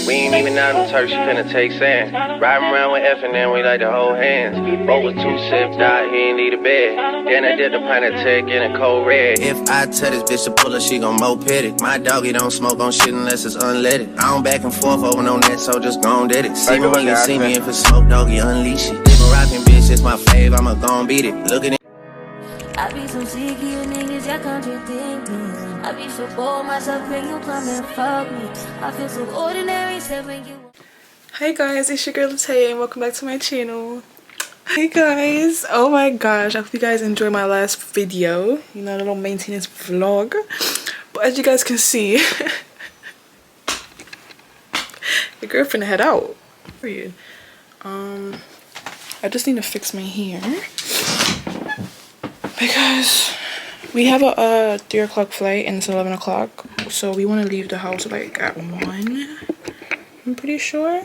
We ain't even out in Turks, she finna take sand. Riding around with F and then we like to hold hands. Boat was too sipped out, he ain't need a bed. Then I did the pint of tech in a cold red. If I tell this bitch to pull her, she gon' moped it. My doggy don't smoke on shit unless it's unleaded. I don't back and forth over no net, so just gon' did it. See me when you see me, if it's smoke, doggy, unleash it. Live a rockin' bitch, it's my fave, I'ma gon' beat it. Look at it. I be so sick of you niggas, y'all contradict me. I be so bold myself when you come and fuck me. I feel so ordinary, except when you. Hi guys, it's your girl Lataya and welcome back to my channel. Hey guys, oh my gosh, I hope you guys enjoyed my last video. You know, a little maintenance vlog. But as you guys can see, your girl finna head out. Period. I just need to fix my hair because we have a 3 o'clock flight and it's 11 o'clock, so we want to leave the house like at 1, I'm pretty sure.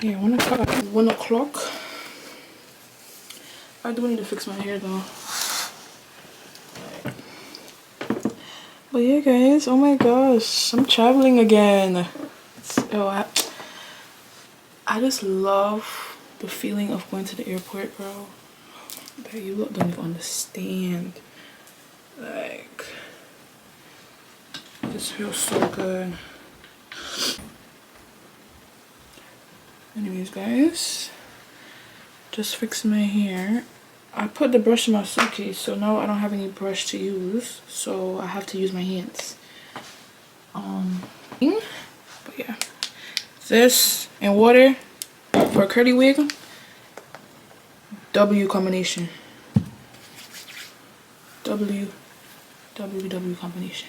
Yeah, 1 o'clock. 1 o'clock. I do need to fix my hair though. But yeah guys, oh my gosh, I'm traveling again. I just love the feeling of going to the airport, bro. But you lot don't even understand. Like, this feels so good. Anyways guys, just fixing my hair. I put the brush in my suitcase, so now I don't have any brush to use, so I have to use my hands. But yeah, this and water for a curly wig. W combination. W combination.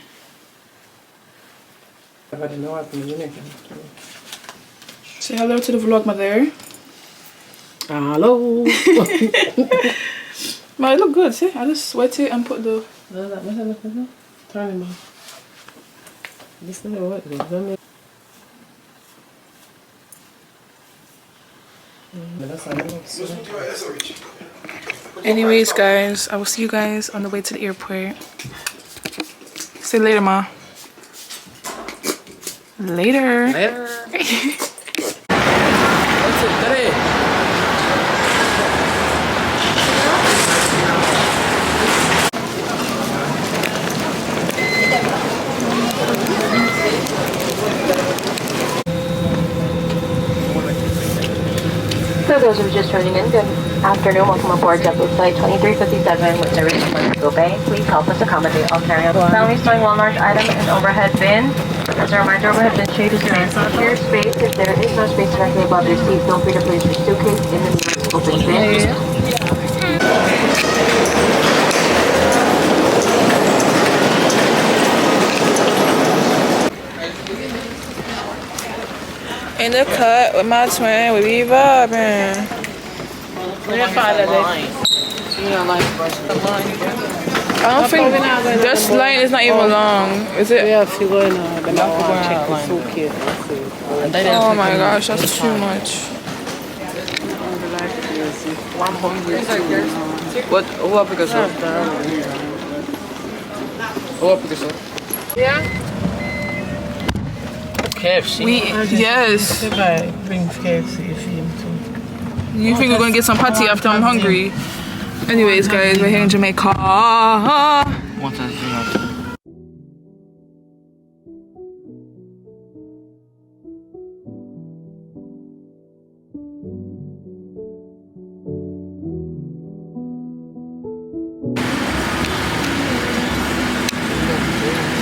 Say hello to the vlog, mother. Hello. Man, it look good, see? I just sweat it and put the... Turn him on. This is what Anyways, guys, I will see you guys on the way to the airport. See you later, Ma. Later. For those who are just joining in, good afternoon. Welcome aboard JetBlue Flight 2357 with service to Mexico Bay. Please help us accommodate all carry-on families storing one large item in an overhead bin. As a reminder, overhead bin shade is your secure space. If there is no space directly above your seat, feel free to place your suitcase in the nearest open bin. In the cut with my twin, we be vibing. I don't think this line is not even long, is it? Yeah, if you go in the check line. Oh my gosh, that's too much. What? Yeah. KFC. Yes. If I bring KFC for him too. You think we're gonna get some patty after I'm hungry? Anyways, guys, we're here in Jamaica.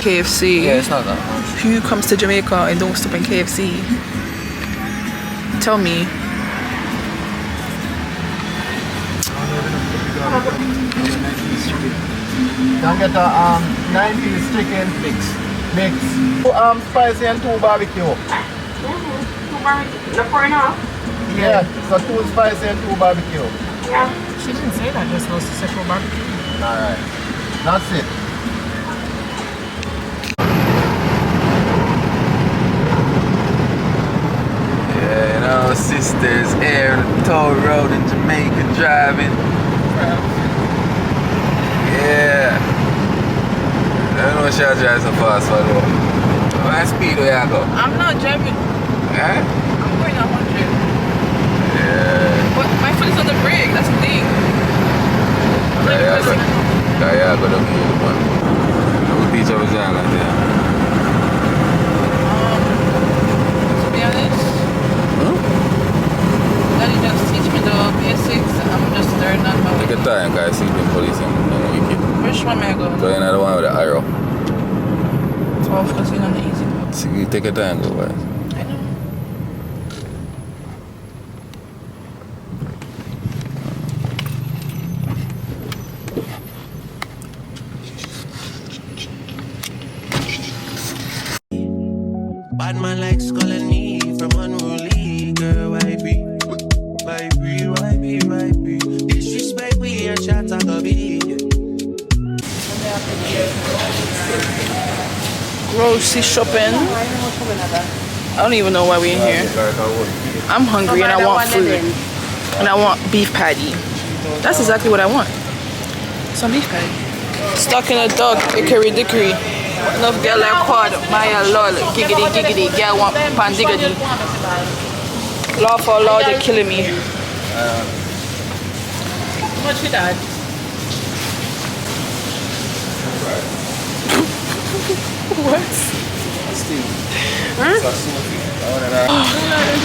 KFC. Yeah, it's not that much. Who comes to Jamaica and don't stop in KFC? Tell me. Can get a 9-piece chicken mix. 2 spicy and 2 barbecue. 2 barbecue. Look for enough. Yeah, so 2 spicy and 2 barbecue. Yeah. She didn't say that, just was sexual barbecue. Alright. That's it. Yeah, you know, sisters, air, toll road in Jamaica driving. Yeah. I don't know what y'all drive so fast for though. What speed do y'all go? I'm not driving. Huh? I'm going 100. Yeah. But my foot is on the brake. That's the thing. Yeah, go down here, man. What beach of Island there? To be honest, Daddy just teach me the basics. I'm just learning on my Take way. your time, guys. See the police and wicked. Which one may I go? Go in the one with the arrow. 12 because you're on the easy one. See, take your time, go, guys. I know. Bad man like calling me from unruly girl. Why be? Disrespect we and chat I go be. Grocery shopping. I don't even know why we're in here. I'm hungry and I want food. And I want beef patty. That's exactly what I want. Some beef patty. Stuck in a duck, hickory dickory. Enough girl like quad, Maya lol, giggity giggity, girl want pandiggity. Law for law, they're killing me. How much for that? What?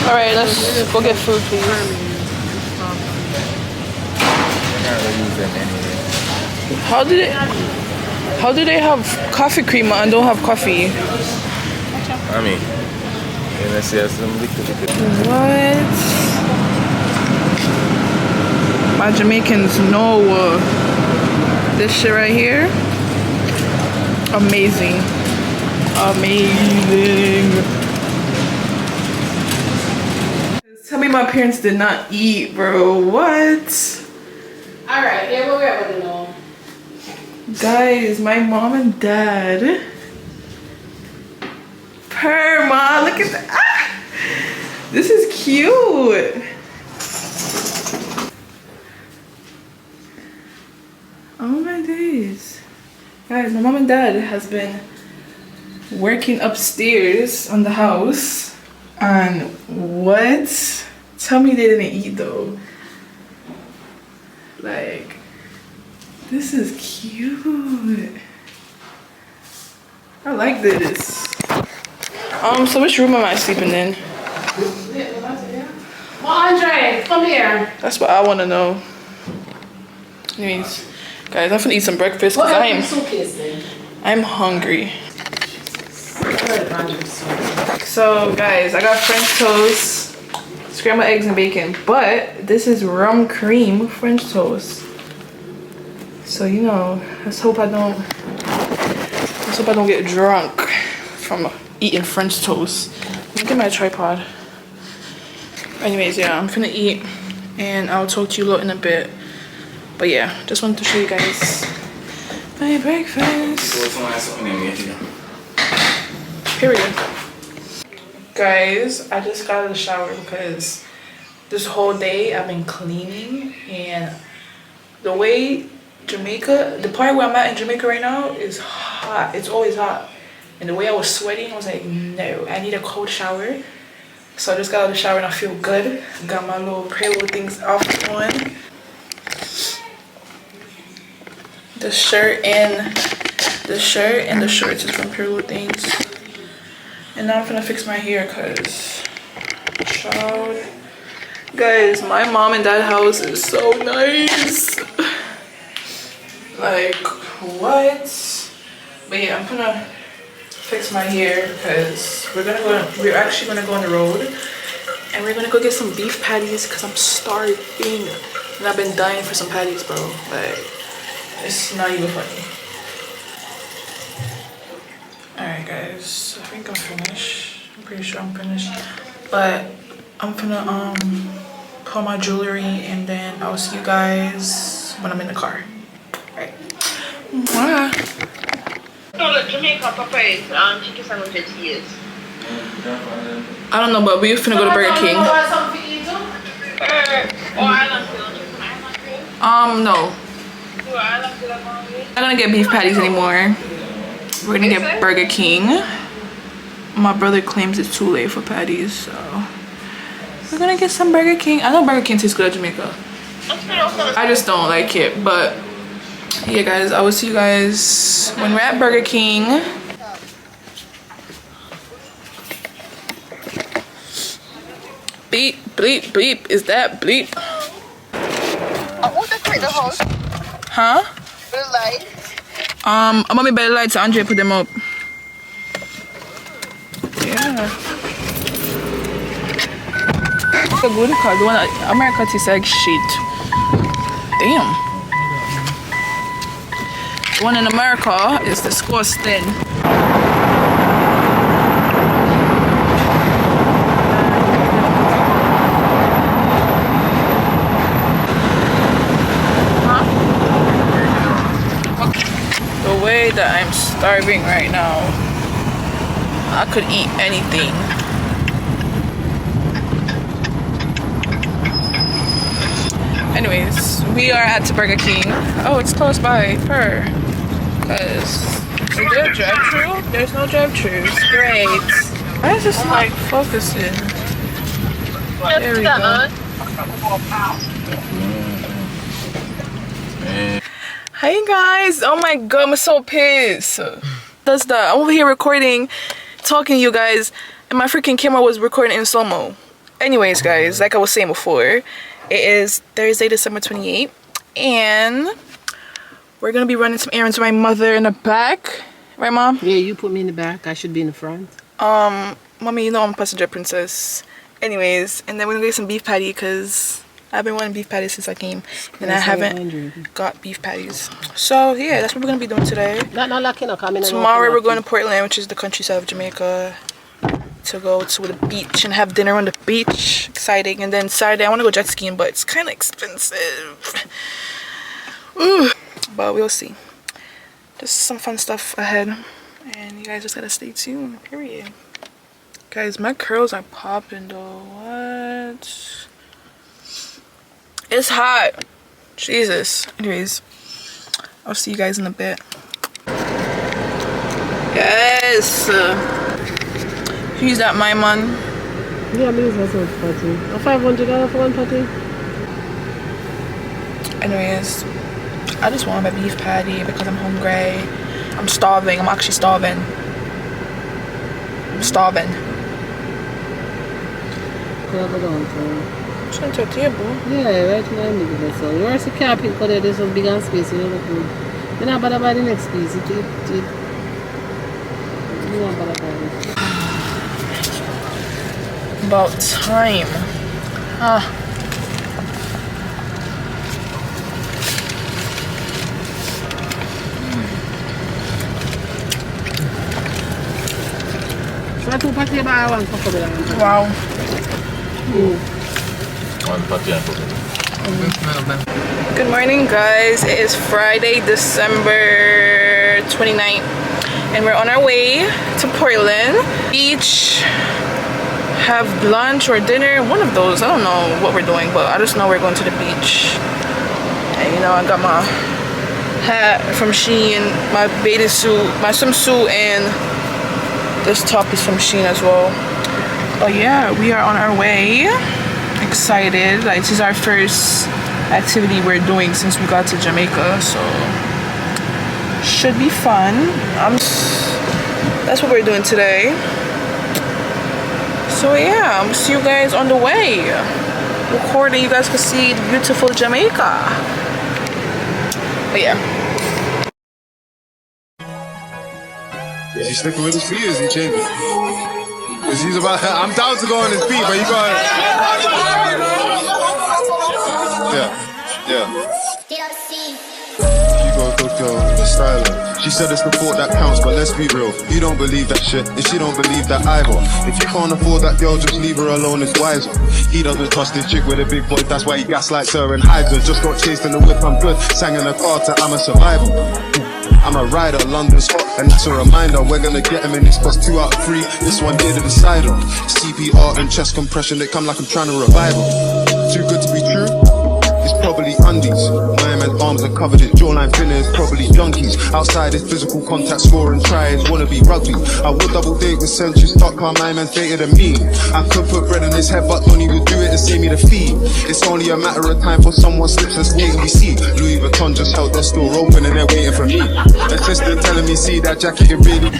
Alright, let's go get food, please. How do they have coffee creamer and don't have coffee? I mean, let's see some liquid. What? My Jamaicans know this shit right here. Amazing. Amazing. Tell me my parents did not eat, bro. What? Alright, yeah, but we're going to know. Guys, my mom and dad. Perma, look at that. Ah! This is cute. Oh my days. Guys, my mom and dad has been working upstairs on the house. And what? Tell me they didn't eat though. Like, this is cute. I like this. So which room am I sleeping in? Well, Andre, come here. That's what I want to know. Anyways, guys, I'm gonna eat some breakfast because I'm hungry. So guys, I got French toast, scrambled eggs and bacon, but this is rum cream French toast. So you know, let's hope I don't get drunk from eating French toast. Let me get my tripod. Anyways, yeah, I'm gonna eat and I'll talk to you lot in a bit. But yeah, just wanted to show you guys my breakfast. Period. Guys, I just got out of the shower because this whole day I've been cleaning, and the way Jamaica, the part where I'm at in Jamaica right now is hot. It's always hot. And the way I was sweating, I was like, no, I need a cold shower. So I just got out of the shower and I feel good. Got my little Prelude things off on. The shirt and the shorts is from Prelude things. And now I'm gonna fix my hair cause child. Guys, my mom and dad house is so nice. Like what? But yeah, I'm gonna fix my hair because we're actually gonna go on the road and we're gonna go get some beef patties because I'm starving and I've been dying for some patties, bro. Like, it's not even funny. Alright guys, I think I'm finished. I'm pretty sure I'm finished. But I'm gonna put on my jewelry and then I'll see you guys when I'm in the car. Alright. Mwah. No, look, Jamaica Papa is chicken sandwich years. I don't know, but we're finna go to Burger King. No. I'm not gonna get beef patties anymore. We're gonna get Burger King. my brother claims it's too late for patties, so we're gonna get some Burger King. I know Burger King tastes good at Jamaica. I just don't like it, but yeah, guys, I will see you guys when we're at Burger King. Beep, bleep, bleep. Is that bleep? Huh? I'm gonna be better lights. Andre put them up. Yeah. It's a good car. The one at America tastes like shit. Damn. The one in America is disgusting. The way that I'm starving right now, I could eat anything. Anyways, we are at Burger King. Oh, it's close by. Because is there a drive-thru? There's no drive-thru. Great. Why is this like focusing? There we go. Hey guys, oh my god, I'm so pissed. That's that. I'm over here recording, talking to you guys, and my freaking camera was recording in slow-mo. Anyways, guys, like I was saying before, it is Thursday, December 28th, and we're gonna be running some errands with my mother in the back. Right, Mom? Yeah, you put me in the back. I should be in the front. Mommy, you know I'm a passenger princess. Anyways, and then we're gonna get some beef patty because I've been wanting beef patties since I came, and I haven't got beef patties. So yeah, that's what we're gonna be doing today. Tomorrow we're going to Portland, which is the countryside of Jamaica, to go to the beach and have dinner on the beach. Exciting. And then Saturday I want to go jet skiing, but it's kind of expensive. Ooh. But we'll see. Just some fun stuff ahead, and you guys just gotta stay tuned. Period. Guys, my curls are popping though. What? It's hot. Jesus. Anyways, I'll see you guys in a bit. Yes. Who's that, my man? Yeah, that's not party. $500 for one party. Anyways, I just want my beef patty because I'm hungry. I'm starving. I'm actually starving. I'm starving. Turn to a table. Yeah, right now I'm making this. So you also can't pick because there's some big space, you know, look good. You're not bother by the next piece. You're not bother by it. About time. So I took party by one for the Wow. Good morning, guys. It is Friday, December 29th, and we're on our way to Portland Beach. Have lunch or dinner, one of those. I don't know what we're doing, but I just know we're going to the beach. And you know, I got my hat from Shein, my bathing suit, my swimsuit, and this top is from Shein as well. But yeah, we are on our way. Excited. Like, this is our first activity we're doing since we got to Jamaica, so should be fun. That's what we're doing today. So yeah, I'll see you guys on the way. Recording, you guys can see the beautiful Jamaica. But yeah. Is he sticking with his feet or is he changing? Because he's about, I'm down to go on his feet, but you got Yeah. You got a good girl, the styler. She said it's the thought that counts, but let's be real. You don't believe that shit, and she don't believe that either. If you can't afford that girl, just leave her alone, it's wiser. He doesn't trust this chick with a big voice, that's why he gaslights her and hides her. Just got chased in the whip, I'm good. Sang in a car to I'm a survivor. I'm a rider, London's hot, and that's a reminder. We're gonna get him in this bus 2 out of 3. This one here the decider. CPR and chest compression, they come like I'm trying to revive him. Too good to be true? It's probably undies. My man arms are covered in jawline fillers, probably junkies. Outside is physical contact, scoring tries, wanna be rugby. I would double date with centuries, fuck how my man's dated a me. I could put bread on his head, but Donnie would do it to save me the fee. It's only a matter of time for someone slips, let's wait and we see. Louis Vuitton just held their store open and they're waiting for me. Assistant telling me, see that jacket, it really...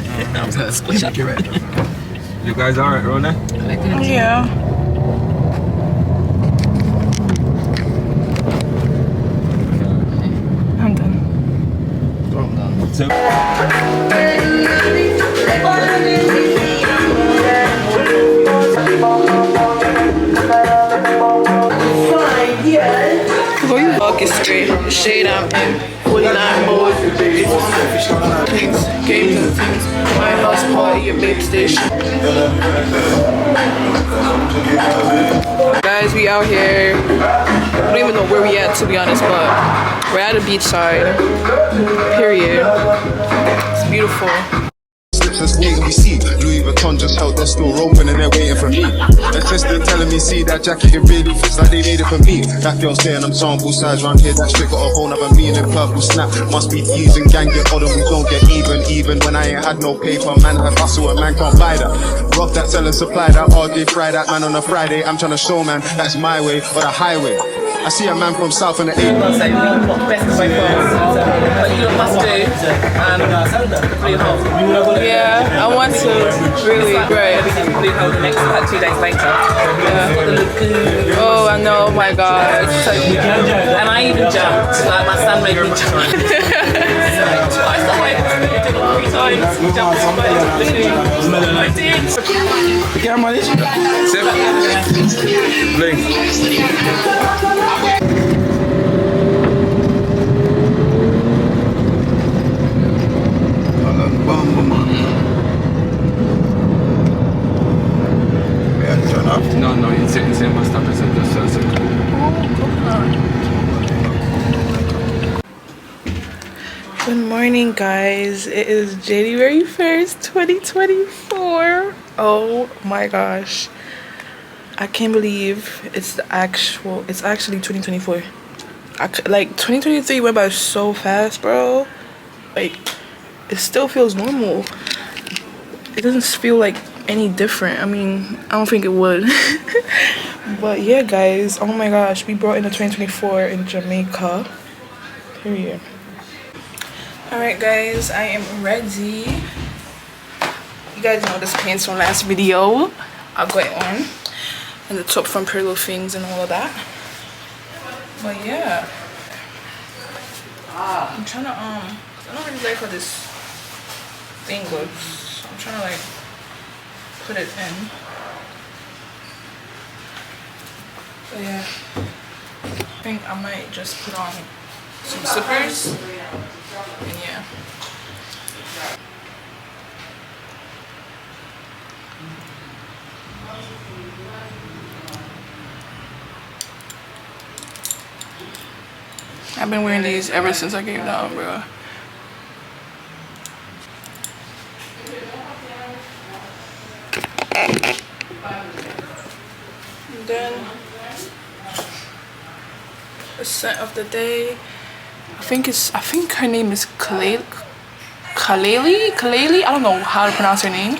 You guys alright, Rona? Yeah. I'm done. So Before you walk it straight, shade I'm in 49 mode. Things, games and things. My house party, your babe station. Guys, we out here. I don't even know where we at, to be honest, but we're at a beach side. Period. It's beautiful. Let's wait and we see. Louis Vuitton just held their store open and they're waiting for me. Assistant telling me, see that jacket, it really fits like they made it for me. That girl saying I'm sample size round here, that shit got a whole nother meaning. Purple snap, must be thieves and gang get odd and we don't get even when I ain't had no paper, man had hustle and man can't buy that. Rough that sell and supply that, all day fry that man on a Friday. I'm trying to show man, that's my way or the highway. I see a man from south on the 8. Best of both worlds. But you must do blue hole. Yeah, I want to really, right. Blue hole the next 2 days later. Yeah. The lagoon. Oh, I know, oh my god. And I even jumped, like my son made me jump. I still wait for him to do it 3 times. Jumped straight into the lagoon. I did. yeah, man, it's Blink. No, it's same bus stop as just Good morning, guys. It is January 1st, 2024. Oh my gosh. I can't believe it's actually 2024. Like 2023 went by so fast, bro. Like it still feels normal. It doesn't feel like any different. I mean, I don't think it would. But yeah, guys, oh my gosh, we brought in the 2024 in Jamaica. Period. Alright guys, I am ready. You guys know this pants from last video. I'll go on. And the top from Pretty Little Things and all of that. But yeah. I'm trying to I don't really like how this thing looks. So I'm trying to like put it in. But yeah. I think I might just put on some slippers. And yeah. I've been wearing these ever since I came down, bro. And then the scent of the day. I think her name is Kaleli. I don't know how to pronounce her name,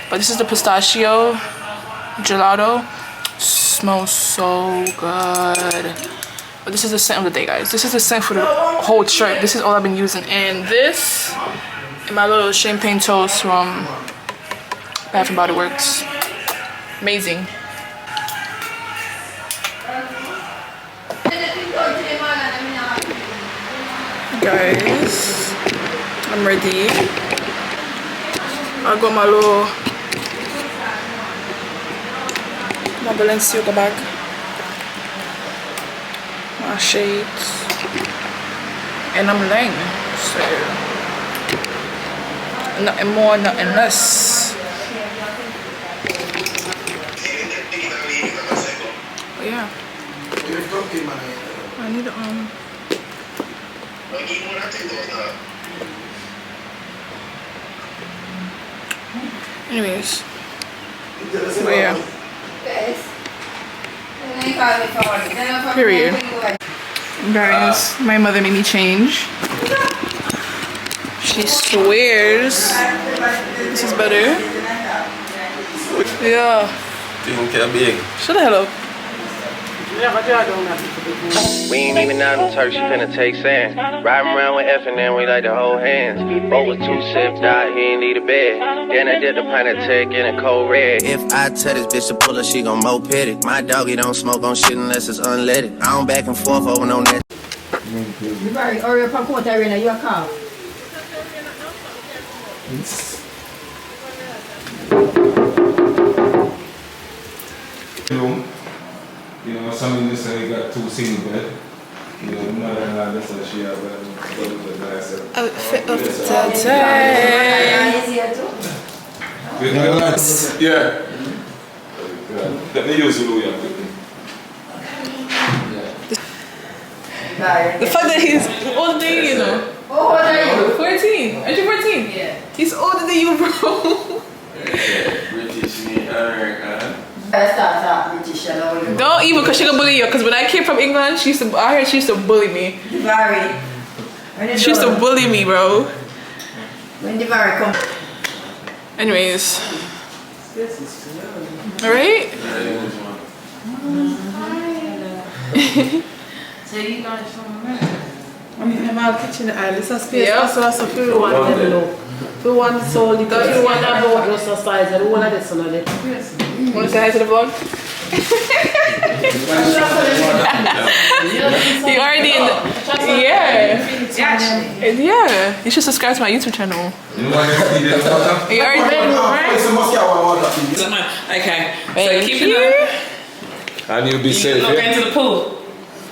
but this is the pistachio gelato. Smells so good. But this is the scent of the day, guys. This is the scent for the whole trip. This is all I've been using. And this and my little champagne toast from Bath and Body Works. Amazing. Guys, I'm ready. I got my Balenciaga bag, my shades, and I'm lame, so nothing more, nothing less. But yeah, I need to anyways, but yeah. Period. Guys, my mother made me change. She swears this is better. Yeah. Shut the hell up. We ain't even out in Turk, she finna take sand. Riding around with F and then we like to hold hands. Boat was too sipped out, he ain't need a bed. Then I did the pint of tech in a cold red. If I tell this bitch to pull her, she gon' moped it. My doggy don't smoke on shit unless it's unleaded. I don't back and forth over no net. You very hurry up and put her in your car. You know, some of this they got 2 single bed. You know, mother-in-law, that's what she have. Outfit of the day. Yeah. Let me use Louis quickly. The fact that he's older than you, you know. Oh, what are you? 14. Aren't you 14? Yeah. He's older than you, bro. British in America. Don't even, cause she gonna bully you. Cause when I came from England, I heard she used to bully me. She used to bully me, bro. When the Barry come. Anyways. Alright? So you guys from America? I have a kitchen island. It's a space. Yeah. So I feel one of them look. We want so little. We want about just a size. And we want this one of it. Want to say hi to the vlog? You already in the... Yeah. Yeah. You should subscribe to my YouTube channel. You already... Okay. So keep it up. And you'll be safe. You're not going to the pool.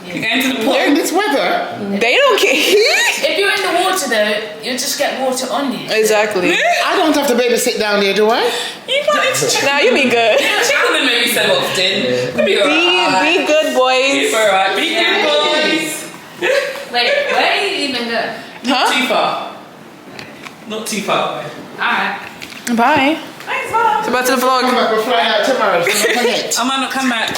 You're going to the pool. In this weather? They don't care. If you're in the water though, you'll just get water on you. Exactly. I don't have to babysit down there, do I? You can't check. Nah, you be good. Check on them maybe so often. Be alright. Be good, boys. Be alright. Be good, boys. Wait, where are you even going? Not too far. Not too far. Alright. Bye. Thanks, Mom. So back to the vlog. Come back, we'll fly out tomorrow, so don't forget. I might not come back.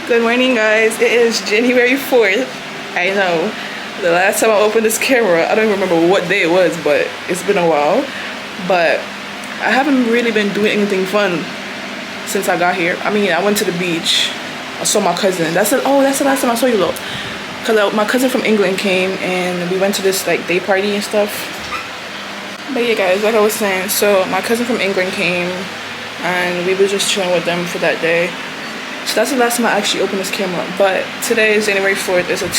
Good morning, guys. It is January 4th. I know. The last time I opened this camera, I don't even remember what day it was, but it's been a while. But I haven't really been doing anything fun since I got here. I mean, I went to the beach. I saw my cousin. That's the last time I saw you, though. Because my cousin from England came and we went to this like day party and stuff. But yeah, guys, like I was saying, so my cousin from England came and we were just chilling with them for that day. So that's the last time I actually opened this camera. But today is January 4th. It's a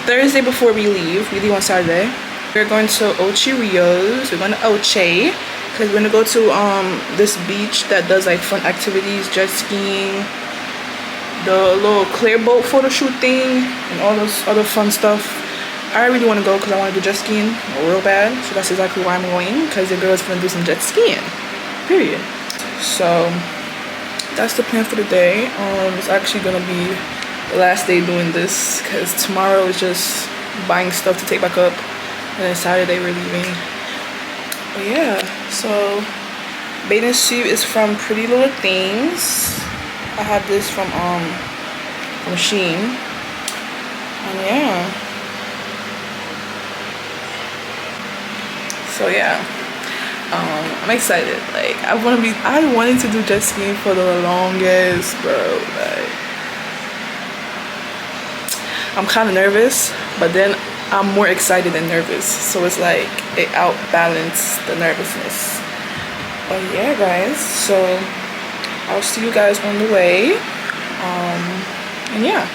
Thursday before we leave. We leave on Saturday. We're going to Ochi Rios. We're going to Oche because we're gonna go to this beach that does like fun activities, jet skiing, the little clear boat photo shoot thing, and all those other fun stuff. I really want to go because I want to do jet skiing real bad. So that's exactly why I'm going, because the girl's gonna do some jet skiing. Period. So that's the plan for the day. It's actually gonna be the last day doing this because tomorrow is just buying stuff to take back up, and then Saturday we're leaving. But yeah, so bathing suit is from Pretty Little Things. I have this from Shein, and yeah. So yeah. I'm excited. Like I wanted to do jet skiing for the longest, bro. Like I'm kind of nervous, but then I'm more excited than nervous. So it's like it outbalanced the nervousness. But yeah, guys. So I'll see you guys on the way. And yeah.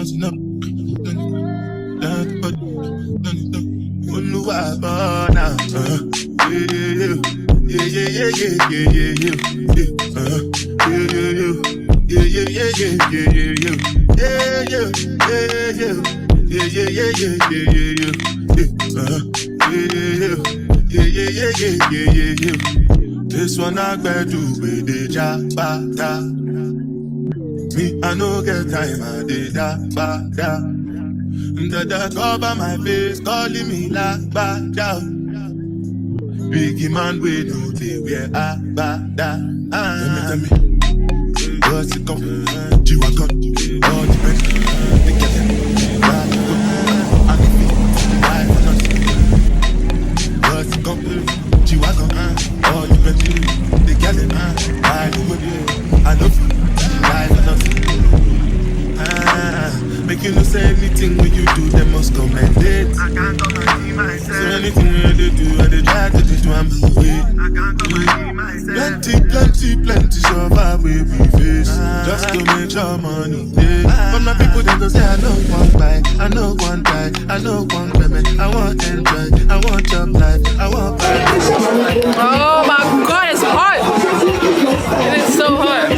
dancing up. This one I better do with the jabata. Me, I no get time, I did that, da. Dada cover my face, calling me like bada. Biggie man, we know they wear a bada. Tell me, what's it come? G-Wagon, all the best. They get them, right, I can feel life for nothing. What's it come? G-Wagon, all the best. They get them, right, I know life for nothing. Make you no say anything when you do, they must commend it. I can't come and see myself. So anything when they do, I they try to do I'm the way. I can't come and see myself. Plenty survive we face. Just to make sure money. Yeah. But my people they go say I know one buy, I know one die, I know one payment. I want enjoy, I want job life, I want buy. Oh my god, it's hot! It is so hot.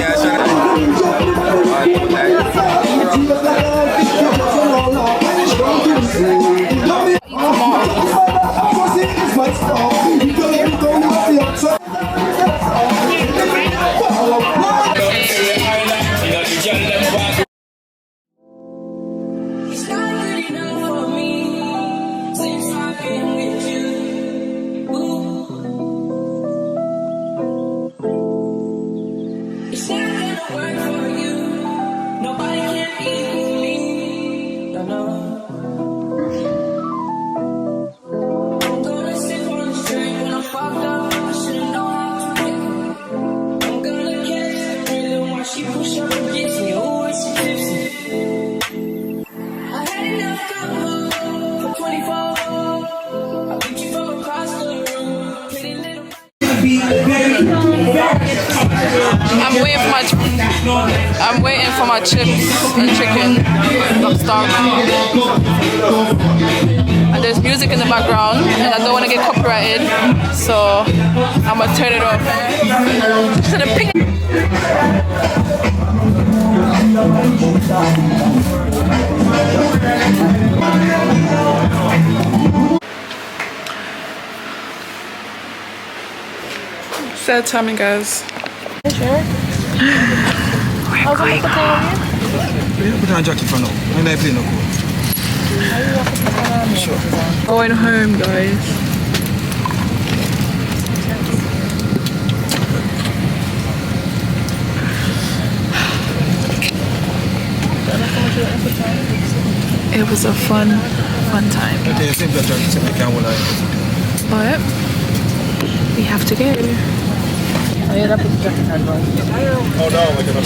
I'm waiting for my chips and chicken. I'm starving. And there's music in the background and I don't want to get copyrighted, so I'm gonna turn it off. Sad timing, guys. Sure. We're going. Put on a jacket for now. I'm not playing no cool. Sure. Going home, guys. It was a fun time. But we have to go. Oh, yeah, that put the jacket on. Oh no, we're gonna